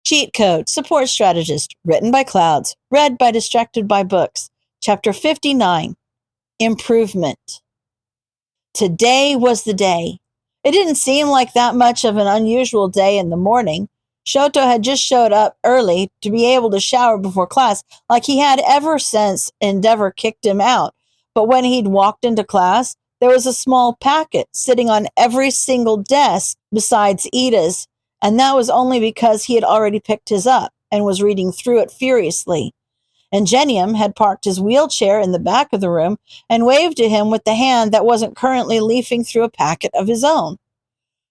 Cheat Code, Support Strategist, written by Clouds, read by Distracted by Books. Chapter 59, Improvement. Today was the day. It didn't seem like that much of an unusual day in the morning. Shoto had just showed up early to be able to shower before class, like he had ever since Endeavor kicked him out. But when he'd walked into class, there was a small packet sitting on every single desk besides Ida's, and that was only because he had already picked his up and was reading through it furiously. Ingenium had parked his wheelchair in the back of the room and waved to him with the hand that wasn't currently leafing through a packet of his own.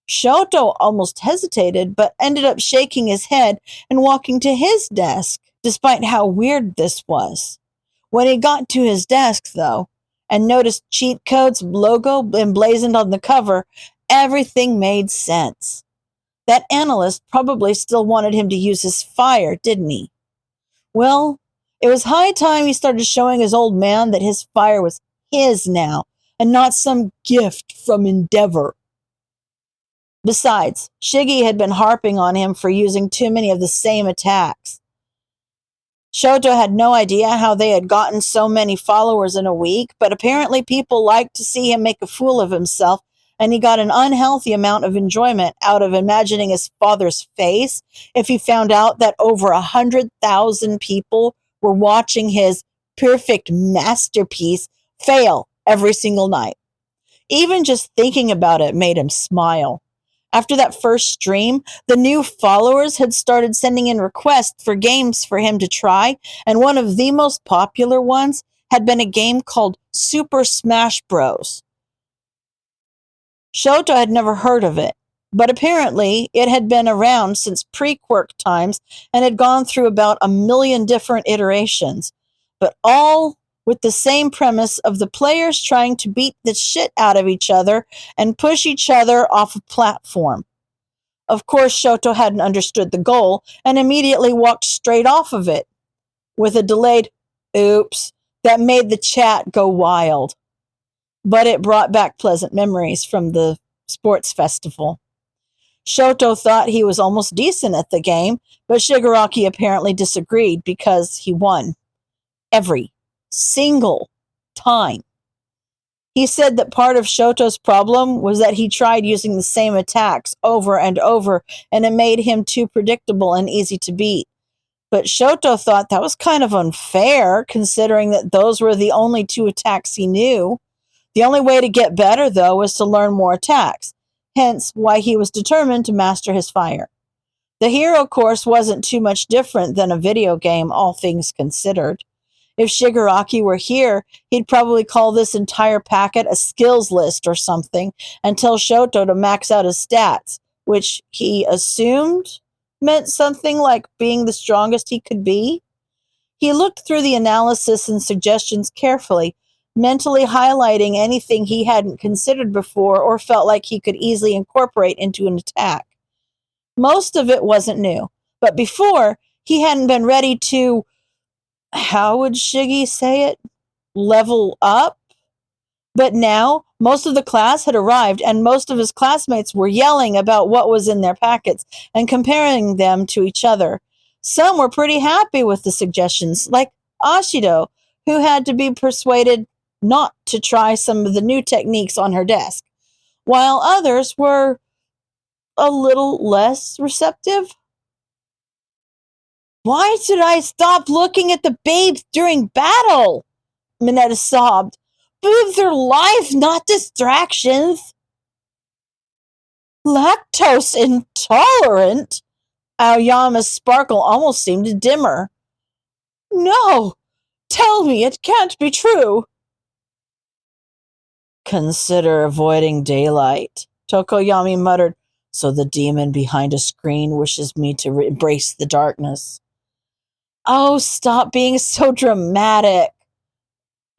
Shoto almost hesitated, but ended up shaking his head and walking to his desk, despite how weird this was. When he got to his desk, though, and noticed Cheat Code's logo emblazoned on the cover, everything made sense. That analyst probably still wanted him to use his fire, didn't he? Well, it was high time he started showing his old man that his fire was his now, and not some gift from Endeavor. Besides, Shiggy had been harping on him for using too many of the same attacks. Shoto had no idea how they had gotten so many followers in a week, but apparently people liked to see him make a fool of himself, and he got an unhealthy amount of enjoyment out of imagining his father's face if he found out that over 100,000 people were watching his perfect masterpiece fail every single night. Even just thinking about it made him smile. After that first stream, the new followers had started sending in requests for games for him to try, and one of the most popular ones had been a game called Super Smash Bros. Shoto had never heard of it, but apparently it had been around since pre-Quirk times and had gone through about 1 million different iterations, but all with the same premise of the players trying to beat the shit out of each other and push each other off a platform. Of course, Shoto hadn't understood the goal and immediately walked straight off of it, with a delayed oops that made the chat go wild. But it brought back pleasant memories from the sports festival. Shoto thought he was almost decent at the game, but Shigaraki apparently disagreed because he won. Every single time. He said that part of Shoto's problem was that he tried using the same attacks over and over, and it made him too predictable and easy to beat. But Shoto thought that was kind of unfair, considering that those were the only 2 attacks he knew. The only way to get better, though, was to learn more attacks, hence why he was determined to master his fire. The hero course wasn't too much different than a video game, all things considered. If Shigaraki were here, he'd probably call this entire packet a skills list or something and tell Shoto to max out his stats, which he assumed meant something like being the strongest he could be. He looked through the analysis and suggestions carefully, mentally highlighting anything he hadn't considered before or felt like he could easily incorporate into an attack. Most of it wasn't new, but before, he hadn't been ready to, how would Shiggy say it? Level up? But now, most of the class had arrived, and most of his classmates were yelling about what was in their packets and comparing them to each other. Some were pretty happy with the suggestions, like Ashido, who had to be persuaded not to try some of the new techniques on her desk, while others were a little less receptive. Why should I stop looking at the babes during battle? Mineta sobbed. Boobs are life, not distractions. Lactose intolerant? Aoyama's sparkle almost seemed dimmer. No, tell me it can't be true. Consider avoiding daylight, Tokoyami muttered. So the demon behind a screen wishes me to embrace the darkness. Oh, stop being so dramatic.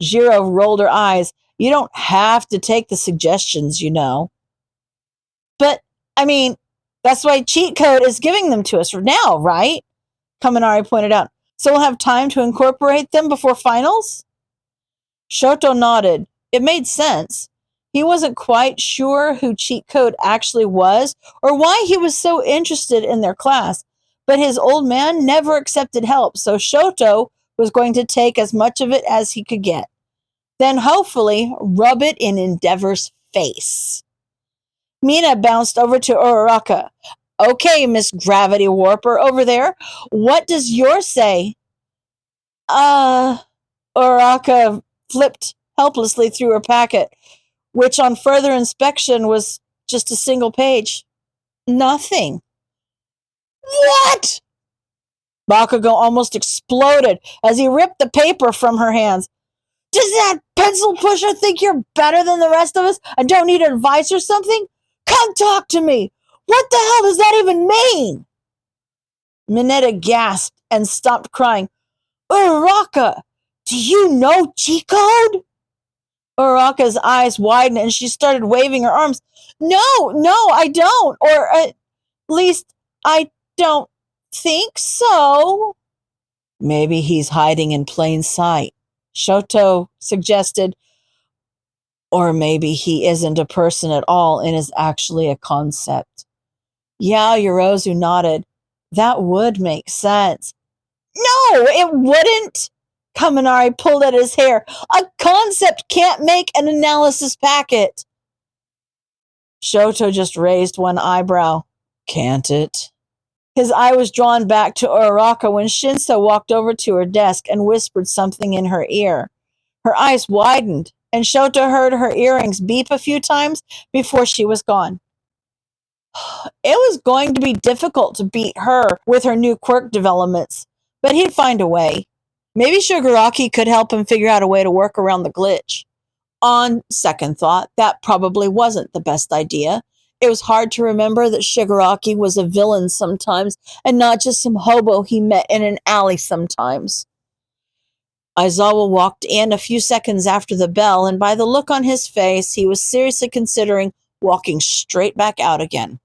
Jiro rolled her eyes. You don't have to take the suggestions, you know. But, that's why Cheat Code is giving them to us now, right? Kaminari pointed out. So we'll have time to incorporate them before finals? Shoto nodded. It made sense. He wasn't quite sure who Cheat Code actually was or why he was so interested in their class, but his old man never accepted help, so Shoto was going to take as much of it as he could get. Then hopefully rub it in Endeavor's face. Mina bounced over to Uraraka. Okay, Miss Gravity Warper over there, what does yours say? Uraraka flipped helplessly through her packet, which on further inspection was just a single page. Nothing. What? Bakugo almost exploded as he ripped the paper from her hands. Does that pencil pusher think you're better than the rest of us and don't need advice or something? Come talk to me. What the hell does that even mean? Mineta gasped and stopped crying. Uraraka, do you know G-code? Uraraka's eyes widened and she started waving her arms. No, I don't. Or at least I don't think so. Maybe he's hiding in plain sight, Shoto suggested. Or maybe he isn't a person at all and is actually a concept. Yeah, Yorozu nodded. That would make sense. No, it wouldn't. Kaminari pulled at his hair. A concept can't make an analysis packet. Shoto just raised one eyebrow. Can't it? His eye was drawn back to Uraraka when Shinso walked over to her desk and whispered something in her ear. Her eyes widened, and Shoto heard her earrings beep a few times before she was gone. It was going to be difficult to beat her with her new quirk developments, but he'd find a way. Maybe Shigaraki could help him figure out a way to work around the glitch. On second thought, that probably wasn't the best idea. It was hard to remember that Shigaraki was a villain sometimes and not just some hobo he met in an alley sometimes. Aizawa walked in a few seconds after the bell, and by the look on his face, he was seriously considering walking straight back out again.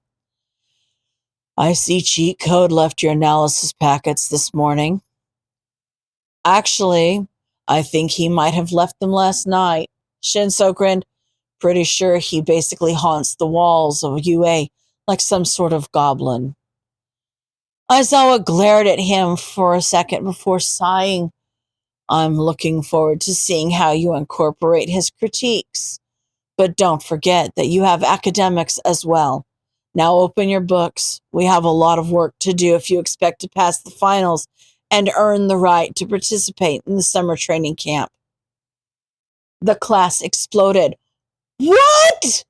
I see cheat code left your analysis packets this morning. Actually, I think he might have left them last night. Shinso grinned. Pretty sure he basically haunts the walls of UA like some sort of goblin. Aizawa glared at him for a second before sighing. I'm looking forward to seeing how you incorporate his critiques. But don't forget that you have academics as well. Now open your books. We have a lot of work to do if you expect to pass the finals and earn the right to participate in the summer training camp. The class exploded. What?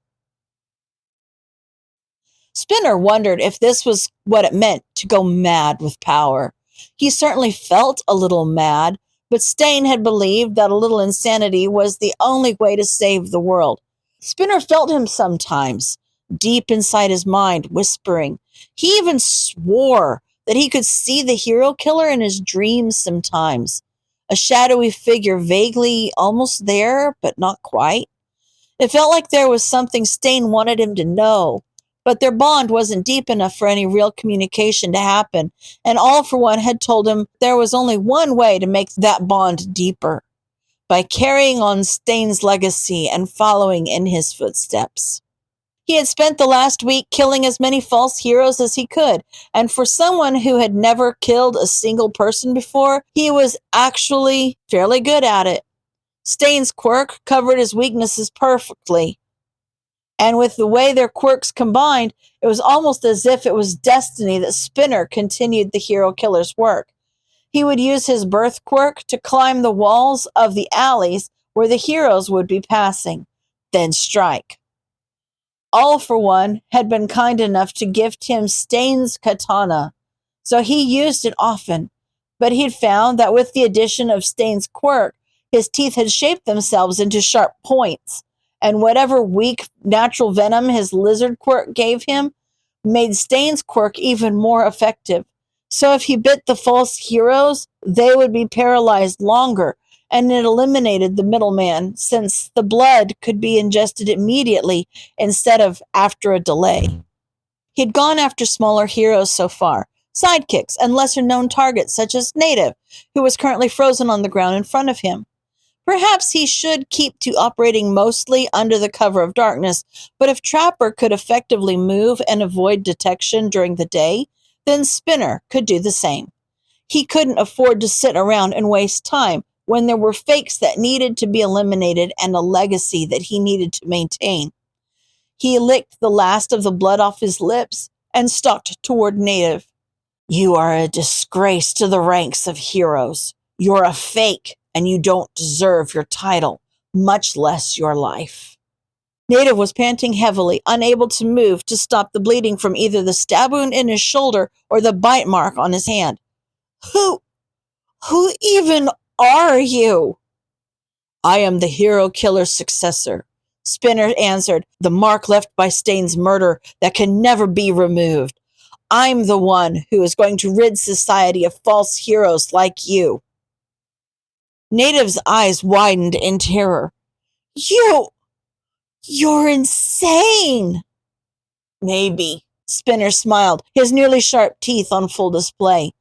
Spinner wondered if this was what it meant to go mad with power. He certainly felt a little mad, but Stain had believed that a little insanity was the only way to save the world. Spinner felt him sometimes, deep inside his mind, whispering. He even swore that he could see the hero killer in his dreams sometimes. A shadowy figure, vaguely almost there, but not quite. It felt like there was something Stain wanted him to know, but their bond wasn't deep enough for any real communication to happen, and All for One had told him there was only one way to make that bond deeper, by carrying on Stain's legacy and following in his footsteps. He had spent the last week killing as many false heroes as he could, and for someone who had never killed a single person before, he was actually fairly good at it. Stain's quirk covered his weaknesses perfectly, and with the way their quirks combined, it was almost as if it was destiny that Spinner continued the hero killer's work. He would use his birth quirk to climb the walls of the alleys where the heroes would be passing, then strike. All for One had been kind enough to gift him Stain's katana, so he used it often, but he'd found that with the addition of Stain's quirk, his teeth had shaped themselves into sharp points, and whatever weak natural venom his lizard quirk gave him made Stain's quirk even more effective. So if he bit the false heroes, they would be paralyzed longer, and it eliminated the middleman, since the blood could be ingested immediately instead of after a delay. He'd gone after smaller heroes so far, sidekicks and lesser-known targets such as Native, who was currently frozen on the ground in front of him. Perhaps he should keep to operating mostly under the cover of darkness, but if Trapper could effectively move and avoid detection during the day, then Spinner could do the same. He couldn't afford to sit around and waste time when there were fakes that needed to be eliminated and a legacy that he needed to maintain. He licked the last of the blood off his lips and stalked toward Native. You are a disgrace to the ranks of heroes. You're a fake, and you don't deserve your title, much less your life. Native was panting heavily, unable to move to stop the bleeding from either the stab wound in his shoulder or the bite mark on his hand. Who even are you? I am the hero killer's successor, Spinner answered, the mark left by Stain's murder that can never be removed. I'm the one who is going to rid society of false heroes like you. Native's eyes widened in terror. You're insane. Maybe, Spinner smiled, his nearly sharp teeth on full display.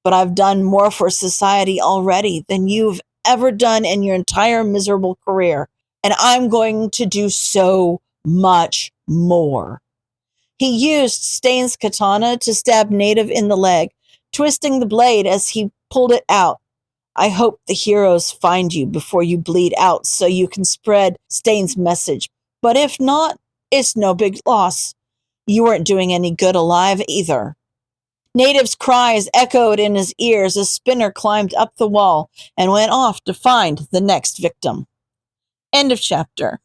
But I've done more for society already than you've ever done in your entire miserable career, and I'm going to do so much more. He used Stain's katana to stab Native in the leg, twisting the blade as he pulled it out. I hope the heroes find you before you bleed out so you can spread Stain's message. But if not, it's no big loss. You weren't doing any good alive either. Native's cries echoed in his ears as Spinner climbed up the wall and went off to find the next victim. End of chapter.